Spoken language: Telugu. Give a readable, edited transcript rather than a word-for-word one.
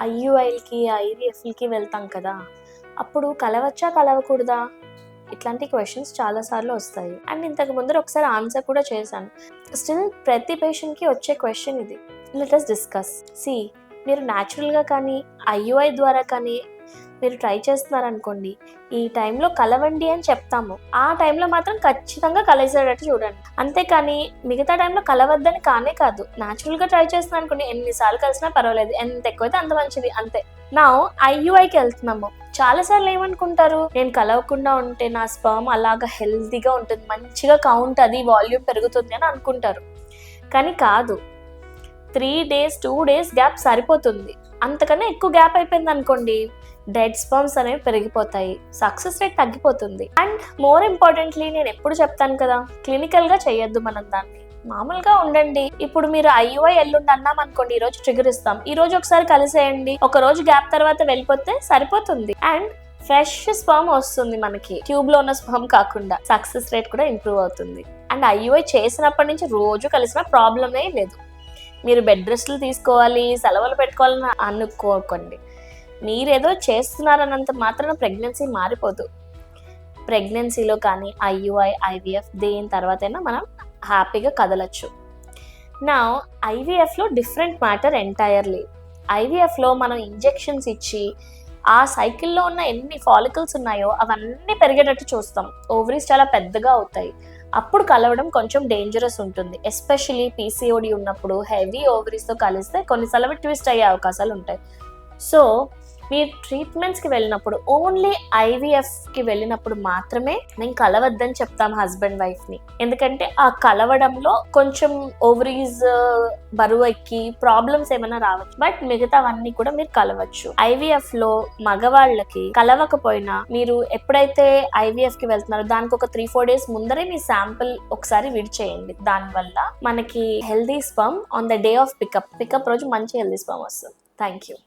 ఐయుఐలకి, ఐవీఎఫ్‌లకి వెళ్తాం కదా! అప్పుడు కలవచ్చా? కలవకూడదా? ఇట్లాంటి క్వెషన్స్ చాలా సార్లు వస్తాయి. అండ్ ఇంతకు ముందర ఒకసారి ఆన్సర్ కూడా చేశాను. స్టిల్ ప్రతి పేషెంట్‌కి వచ్చే క్వెషన్ ఇది. Let us discuss. మీరు న్యాచురల్‌గా కానీ, ఐయుఐ ద్వారా కానీ మీరు ట్రై చేస్తున్నారనుకోండి, ఈ టైంలో కలవండి అని చెప్తాము. ఆ టైంలో మాత్రం ఖచ్చితంగా కలిసేటట్టు చూడండి. అంతేకాని మిగతా టైంలో కలవద్దని కానే కాదు. న్యాచురల్‌గా ట్రై చేస్తున్నాను అనుకోండి, ఎన్నిసార్లు కలిసినా పర్వాలేదు. ఎంత ఎక్కువైతే అంత మంచిది అంతే. ఐయుఐకి వెళ్తున్నాము. చాలా సార్లు ఏమనుకుంటారు, నేను కలవకుండా ఉంటే నా స్పర్మ్ అలాగా హెల్తీగా ఉంటుంది, మంచిగా కౌంట్ అది వాల్యూమ్ పెరుగుతుంది అని అనుకుంటారు. కానీ కాదు. 3 days 2 days గ్యాప్ సరిపోతుంది. అంతకన్నా ఎక్కువ గ్యాప్ అయిపోయింది అనుకోండి, డెడ్ స్పర్మ్స్ అనేవి పెరిగిపోతాయి, సక్సెస్ రేట్ తగ్గిపోతుంది. అండ్ మోర్ ఇంపార్టెంట్లీ నేను ఎప్పుడు చెప్తాను కదా, క్లినికల్గా చేయొద్దు మనం దాన్ని, మామూలుగా ఉండండి. ఇప్పుడు మీరు ఐయుఐ ఎల్లుండి అన్నాం అనుకోండి, ఈ రోజు ట్రిగర్ ఇస్తాం, ఈ రోజు ఒకసారి కలిసేయండి, ఒక రోజు గ్యాప్ తర్వాత వెళ్ళిపోతే సరిపోతుంది. అండ్ ఫ్రెష్ స్పర్మ్ వస్తుంది మనకి, ట్యూబ్ లో ఉన్న స్పర్మ్ కాకుండా. సక్సెస్ రేట్ కూడా ఇంప్రూవ్ అవుతుంది. అండ్ ఐయుఐ చేసినప్పటి నుంచి రోజు కలిసిన ప్రాబ్లమే లేదు. మీరు బెడ్ రెస్ట్లు తీసుకోవాలి, సెలవులు పెట్టుకోవాలని అనుకోకండి. మీరేదో చేస్తున్నారన్నంత మాత్రాన ప్రెగ్నెన్సీ మారిపోదు. ప్రెగ్నెన్సీలో కానీ ఐయుఐ, ఐవీఎఫ్ దేని తర్వాతైనా మనం హ్యాపీగా కదలచ్చు. ఐవీఎఫ్లో డిఫరెంట్ మ్యాటర్ ఎంటైర్లీ. ఐవీఎఫ్లో మనం ఇంజెక్షన్స్ ఇచ్చి ఆ సైకిల్లో ఉన్న ఎన్ని ఫాలికల్స్ ఉన్నాయో అవన్నీ పెరిగేటట్టు చూస్తాం. ఓవరీస్ చాలా పెద్దగా అవుతాయి. అప్పుడు కలవడం కొంచెం డేంజరస్ ఉంటుంది. ఎస్పెషలీ పీసీఓడి ఉన్నప్పుడు హెవీ ఓవరీస్తో కలిస్తే కొన్నిసార్లు ట్విస్ట్ అయ్యే అవకాశాలు ఉంటాయి. సో మీరు ట్రీట్మెంట్స్కి వెళ్ళినప్పుడు, ఓన్లీ ఐవీఎఫ్కి వెళ్ళినప్పుడు మాత్రమే నేను కలవద్దని చెప్తాం హస్బెండ్ వైఫ్ని. ఎందుకంటే ఆ కలవడంలో కొంచెం ఓవరీస్ బరువు ఎక్కి ప్రాబ్లమ్స్ ఏమైనా రావచ్చు. బట్ మిగతావన్నీ కూడా మీరు కలవచ్చు. ఐవీఎఫ్లో మగవాళ్ళకి కలవకపోయినా మీరు ఎప్పుడైతే ఐవీఎఫ్కి వెళ్తున్నారో దానికి ఒక 3-4 days ముందరే మీ శాంపిల్ ఒకసారి విడిచేయండి. దానివల్ల మనకి healthy sperm on the day of pickup రోజు మంచి హెల్దీ స్పర్మ్ వస్తుంది. Thank you.